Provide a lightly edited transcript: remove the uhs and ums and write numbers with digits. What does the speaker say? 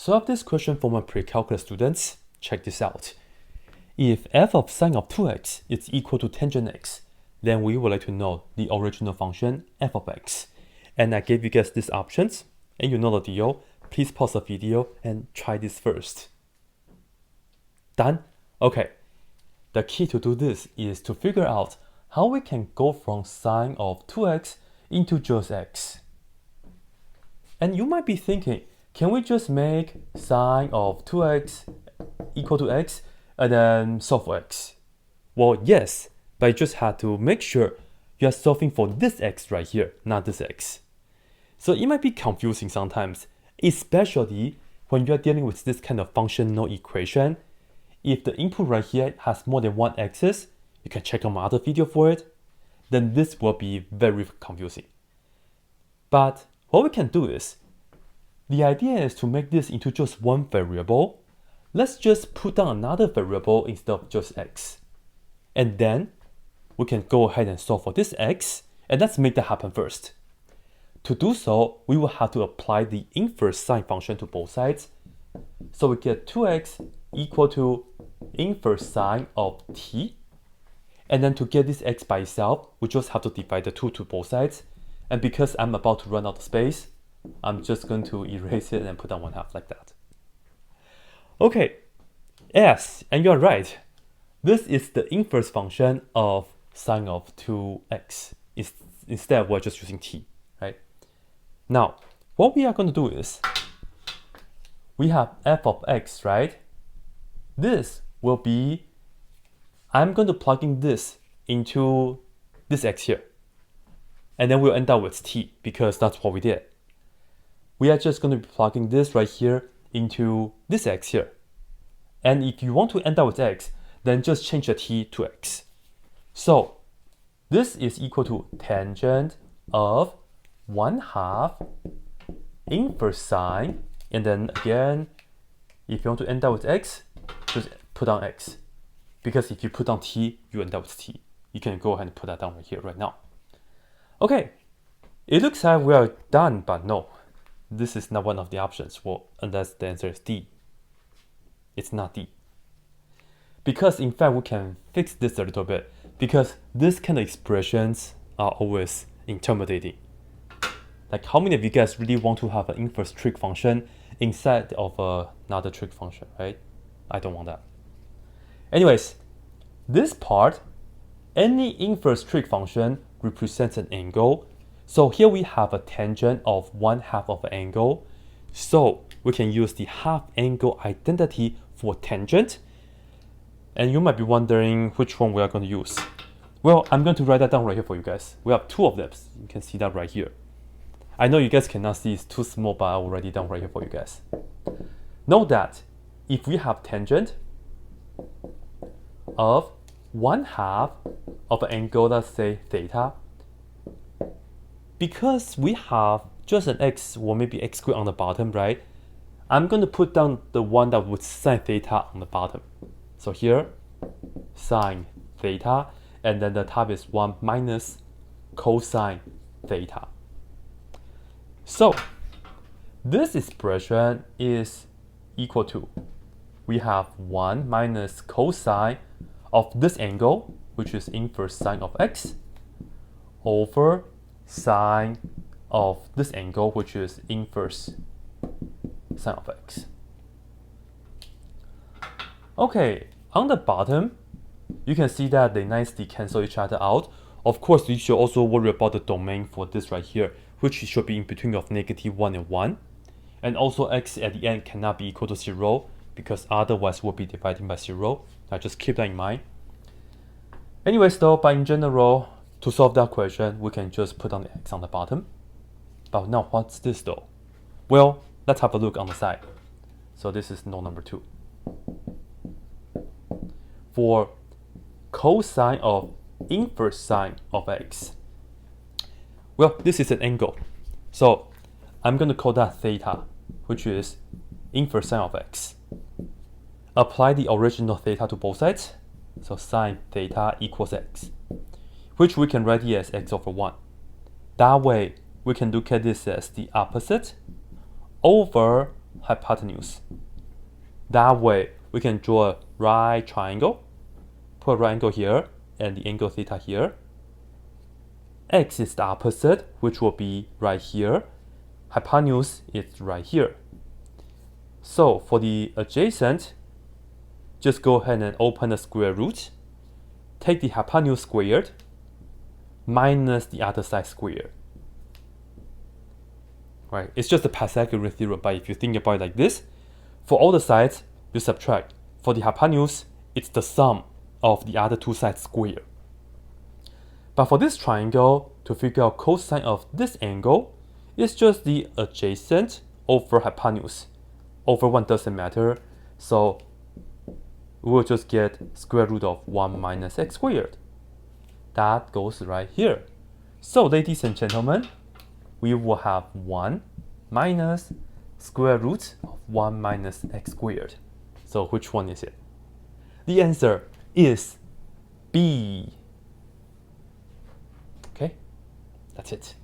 Solve this question for my pre-calculus students. Check this out. If f of sine of 2x is equal to tangent x, then we would like to know the original function f of x. And I gave you guys these options, and you know the deal. Please pause the video and try this first. Done? Okay. The key to do this is to figure out how we can go from sine of 2x into just x. And you might be thinking, can we just make sine of 2x equal to x and then solve for x? Well, yes, but you just have to make sure you are solving for this x right here, not this x. So it might be confusing sometimes, especially when you are dealing with this kind of functional equation. If the input right here has more than one axis, you can check out my other video for it, then this will be very confusing. But what we can do is, the idea is to make this into just one variable. Let's just put down another variable instead of just x. And then we can go ahead and solve for this x, and let's make that happen first. To do so, we will have to apply the inverse sine function to both sides. So we get 2x equal to inverse sine of t. And then to get this x by itself, we just have to divide the 2 to both sides. And because I'm about to run out of space, I'm just going to erase it and put down 1/2 like that. Okay, yes, and you're right. This is the inverse function of sine of 2x. Instead, we're just using t, right? Now, what we are going to do is, we have f of x, right? This will be, I'm going to plug in this into this x here. And then we'll end up with t, because that's what we did. We are just going to be plugging this right here into this x here. And if you want to end up with x, then just change the t to x. So this is equal to tangent of 1/2 inverse sine. And then again, if you want to end up with x, just put down x. Because if you put down t, you end up with t. You can go ahead and put that down right here, right now. Okay, it looks like we are done, but no. This is not one of the options, well, unless the answer is D. It's not D. Because in fact, we can fix this a little bit, because this kind of expressions are always intimidating. Like, how many of you guys really want to have an inverse trig function inside of another trig function, right? I don't want that. Anyways, this part, any inverse trig function represents an angle. So here we have a tangent of 1/2 of an angle. So we can use the half angle identity for tangent. And you might be wondering which one we are going to use. Well, I'm going to write that down right here for you guys. We have 2 of them. You can see that right here. I know you guys cannot see, it's too small, but I will write it down right here for you guys. Note that if we have tangent of 1/2 of an angle, let's say theta, because we have just an x or maybe x squared on the bottom, right? I'm going to put down the one that would sine theta on the bottom. So here, sine theta, and then the top is 1 minus cosine theta. So this expression is equal to, we have 1 minus cosine of this angle, which is inverse sine of x, over sine of this angle, which is inverse sine of x. Okay, on the bottom, you can see that they nicely cancel each other out. Of course, you should also worry about the domain for this right here, which should be in between of -1 and 1. And also x at the end cannot be equal to 0, because otherwise we'll be dividing by 0. Now just keep that in mind. Anyways though, but in general, to solve that question, we can just put on the x on the bottom. But now what's this though? Well, let's have a look on the side. So this is note number 2. For cosine of inverse sine of x, well, this is an angle. So I'm going to call that theta, which is inverse sine of x. Apply the original theta to both sides. So sine theta equals x, which we can write here as x over 1. That way, we can look at this as the opposite over hypotenuse. That way, we can draw a right triangle, put a right angle here, and the angle theta here. X is the opposite, which will be right here. Hypotenuse is right here. So for the adjacent, just go ahead and open the square root. Take the hypotenuse squared minus the other side squared. Right? It's just a Pythagorean theorem, but if you think about it like this, for all the sides, you subtract. For the hypotenuse, it's the sum of the other two sides squared. But for this triangle, to figure out cosine of this angle, it's just the adjacent over hypotenuse. Over 1 doesn't matter, so we'll just get square root of 1 minus x squared. That goes right here. So ladies and gentlemen, we will have 1 minus square root of 1 minus x squared. So which one is it? The answer is B. Okay, that's it.